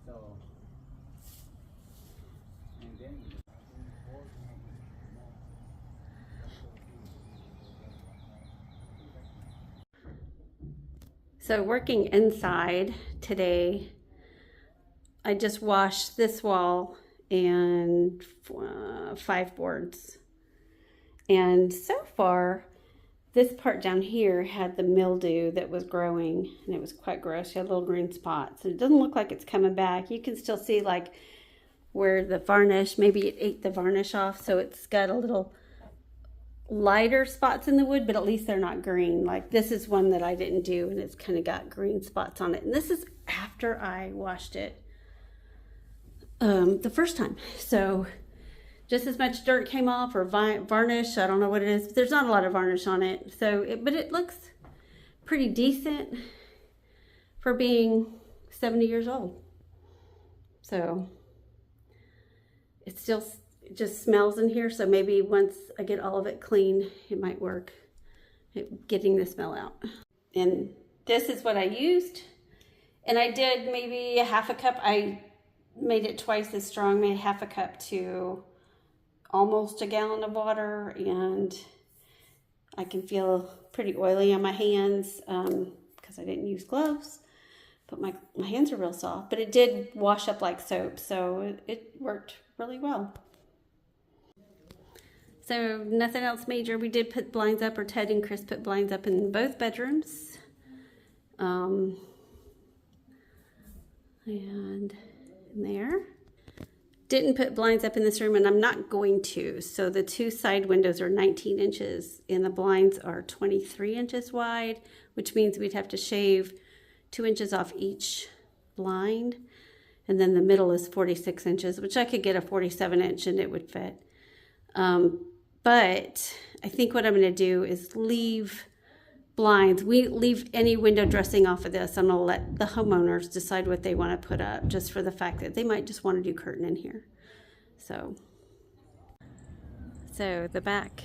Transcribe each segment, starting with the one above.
So, and then So working inside today, I just washed this wall and 5 boards. And so far, this part down here had the mildew that was growing, and it was quite gross. You had little green spots. And it doesn't look like it's coming back. You can still see like where the varnish, maybe it ate the varnish off, so it's got a little lighter spots in the wood, but at least they're not green. Like this is one that I didn't do, and it's kind of got green spots on it. And this is after I washed it the first time. So just as much dirt came off, or varnish, I don't know what it is. There's not a lot of varnish on it, but it looks pretty decent for being 70 years old. So it still just smells in here, so maybe once I get all of it clean, it might work at getting the smell out. And this is what I used, and I did maybe a half a cup. I made it twice as strong, made half a cup to almost a gallon of water, and I can feel pretty oily on my hands because I didn't use gloves, but my hands are real soft. But it did wash up like soap, so it worked really well. So nothing else major. We did put blinds up, or Ted and Chris put blinds up in both bedrooms. And in there. Didn't put blinds up in this room, and I'm not going to. So the 2 side windows are 19 inches, and the blinds are 23 inches wide, which means we'd have to shave 2 inches off each blind. And then the middle is 46 inches, which I could get a 47 inch and it would fit. But I think what I'm going to do is leave blinds. We leave any window dressing off of this. I'm going to let the homeowners decide what they want to put up, just for the fact that they might just want to do curtain in here. So the back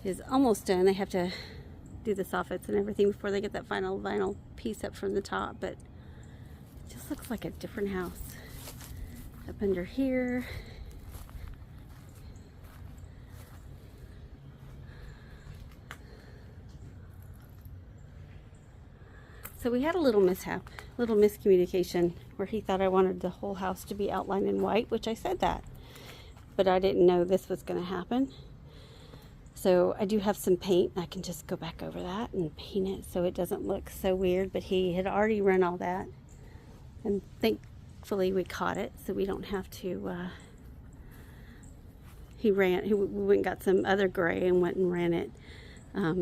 is almost done. They have to do the soffits and everything before they get that final vinyl piece up from the top, but it just looks like a different house. Up under here. So we had a little mishap, little miscommunication, where he thought I wanted the whole house to be outlined in white, which I said that, but I didn't know this was going to happen. So I do have some paint. I can just go back over that and paint it so it doesn't look so weird, but he had already run all that, and thankfully we caught it, so we don't have to, we went and got some other gray and went and ran it.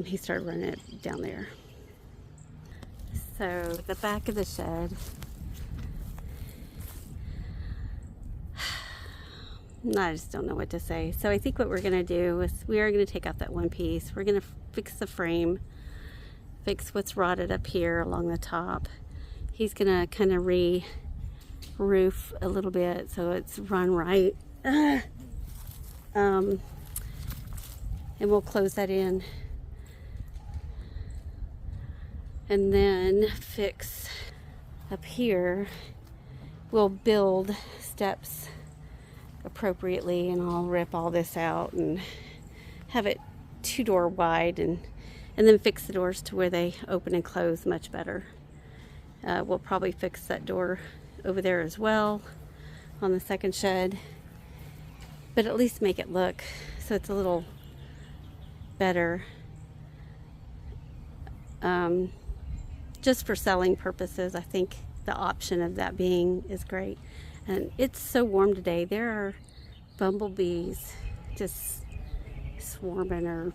He started running it down there. So the back of the shed, I just don't know what to say. So I think what we're going to do is we are going to take out that one piece. We're going to fix the frame, fix what's rotted up here along the top. He's going to kind of re-roof a little bit so it's run right. And we'll close that in. And then fix up here. We'll build steps appropriately, and I'll rip all this out and have it 2-door wide, and then fix the doors to where they open and close much better. We'll probably fix that door over there as well on the second shed, but at least make it look so it's a little better. Just for selling purposes, I think the option of that is great. And it's so warm today. There are bumblebees just swarming, or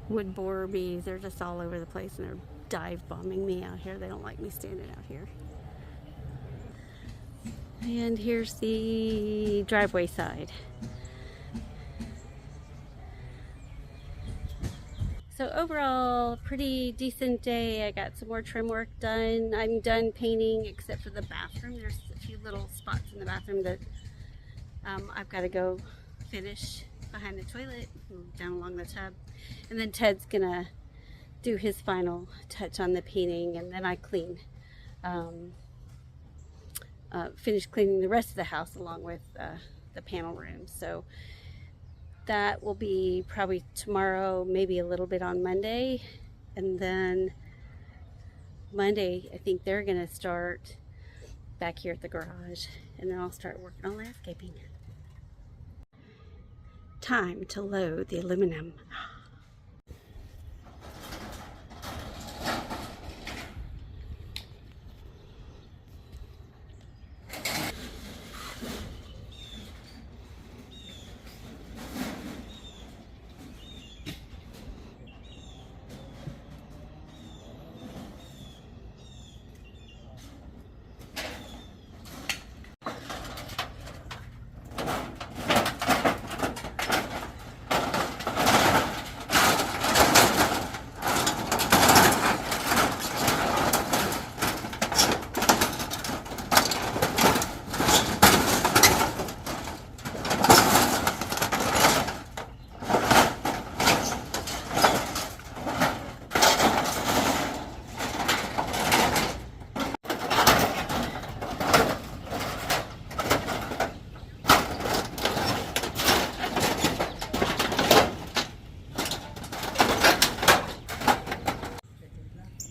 wood borer bees. They're just all over the place, and they're dive bombing me out here. They don't like me standing out here. And here's the driveway side. So overall, pretty decent day. I got some more trim work done. I'm done painting except for the bathroom. There's a few little spots in the bathroom that I've got to go finish behind the toilet, down along the tub. And then Ted's gonna do his final touch on the painting, and then I clean um, finish cleaning the rest of the house along with the panel room. So that will be probably tomorrow, maybe a little bit on Monday. And then Monday, I think they're going to start back here at the garage. And then I'll start working on landscaping. Time to load the aluminum.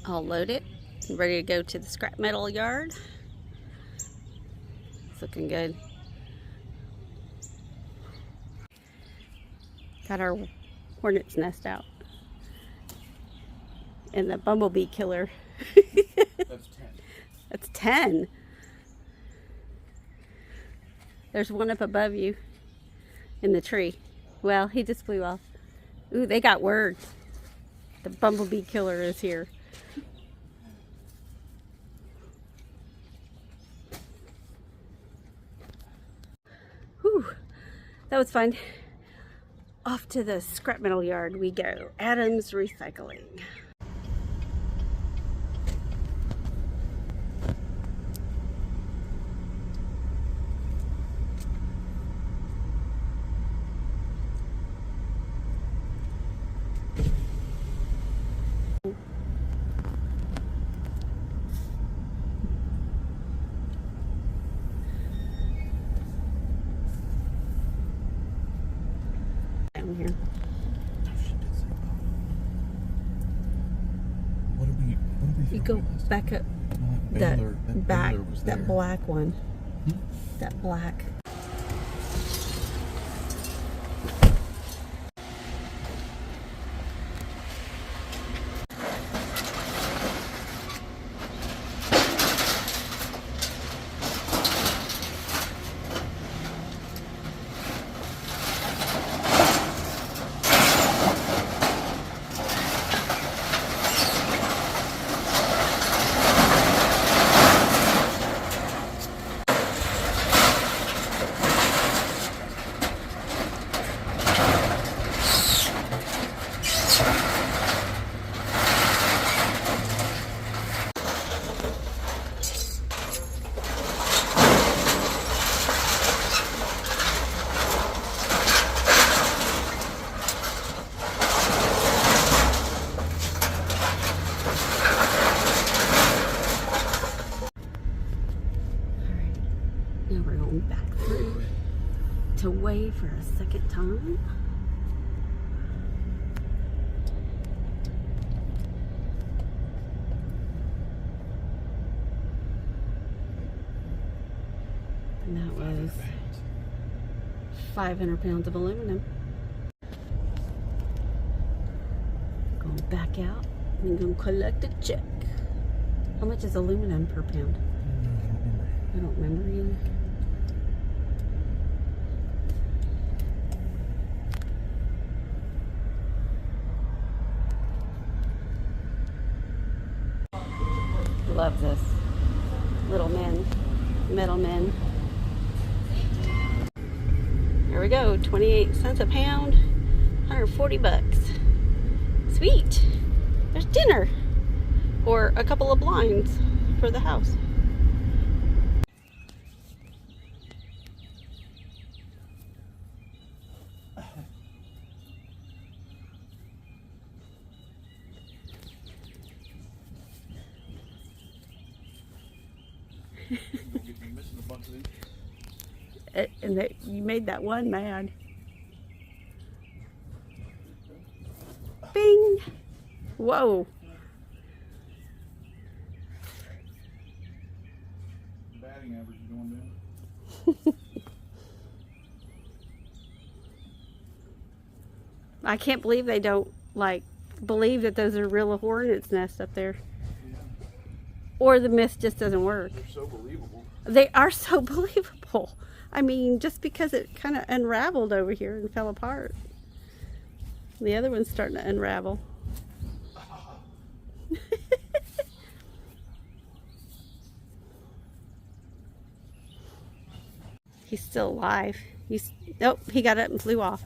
I'll load it. Ready to go to the scrap metal yard. It's looking good. Got our hornet's nest out. And the bumblebee killer. That's 10. That's 10. There's one up above you in the tree. Well, he just flew off. Ooh, they got word. The bumblebee killer is here. Whew, that was fun. Off to the scrap metal yard we go. Adams Recycling. Down here. What did we You go back up that back, that black one. That black. Now we're going back through to weigh for a second time. And that was 500 pounds of aluminum. Going back out and going to collect a check. How much is aluminum per pound? I don't remember either. Love this. Little men, metal men. There we go, 28 cents a pound, 140 bucks. Sweet. There's dinner. Or a couple of blinds for the house. You'll get me missing a bunch of these. And that you made that one mad. Bing! Whoa! Batting average is going down. I can't believe they don't believe that those are real hornets' nests up there. Yeah. Or the myth just doesn't work. They're so believable. They are so believable. I mean, just because it kind of unraveled over here and fell apart. The other one's starting to unravel. He's still alive. Nope, he got up and flew off.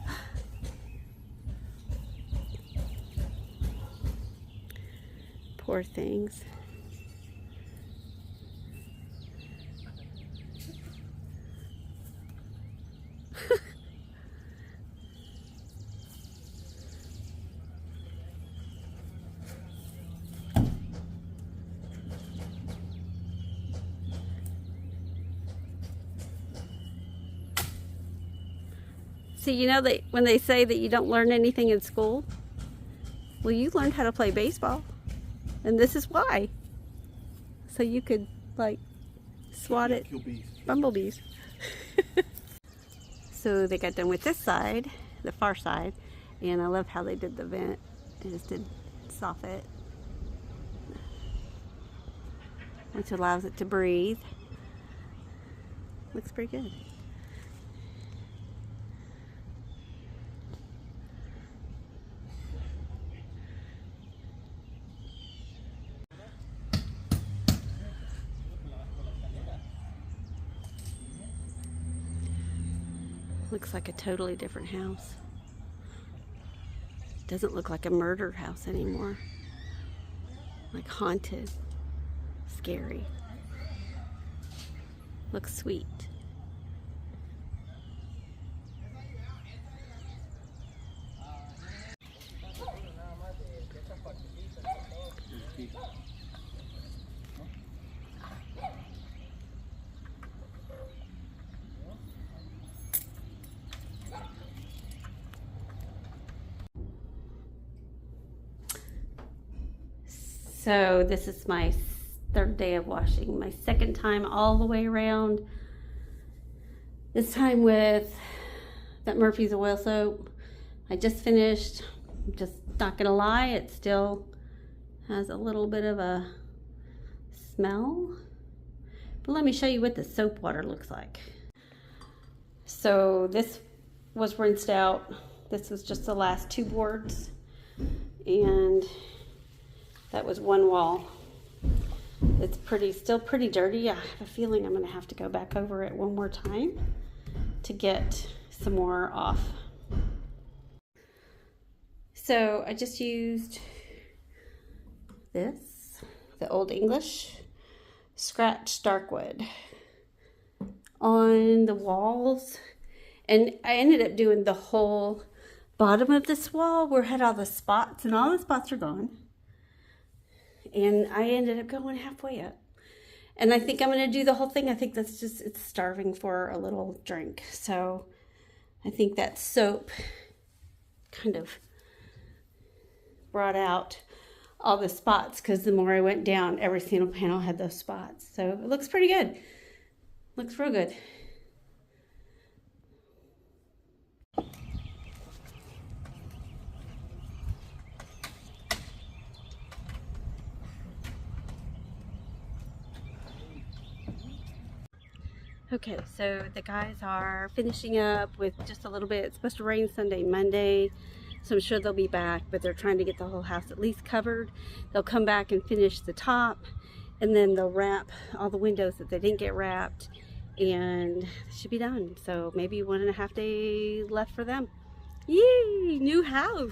Poor things. See, you know that when they say that you don't learn anything in school, well, you learned how to play baseball, and this is why. So you could swat at Kill bees. bumblebees. So they got done with this side, the far side, and I love how they did the vent. They just did soffit, which allows it to breathe. Looks pretty good. Looks like a totally different house. Doesn't look like a murder house anymore. Like haunted. Scary. Looks sweet. So this is my third day of washing, my second time all the way around. This time with that Murphy's Oil Soap. I just finished. I'm just not gonna lie, it still has a little bit of a smell. But let me show you what the soap water looks like. So this was rinsed out. This was just the last two boards. And that was one wall. It's still pretty dirty. I have a feeling I'm gonna have to go back over it one more time to get some more off. So I just used this, the Old English Scratch Darkwood on the walls. And I ended up doing the whole bottom of this wall where it had all the spots, and all the spots are gone. And I ended up going halfway up. And I think I'm going to do the whole thing. I think that's just, it's starving for a little drink. So I think that soap kind of brought out all the spots, because the more I went down, every single panel had those spots. So it looks pretty good. Looks real good. Okay, so the guys are finishing up with just a little bit. It's supposed to rain Sunday, Monday, so I'm sure they'll be back, but they're trying to get the whole house at least covered. They'll come back and finish the top, and then they'll wrap all the windows that they didn't get wrapped, and it should be done. So maybe 1.5 days left for them. Yay, new house.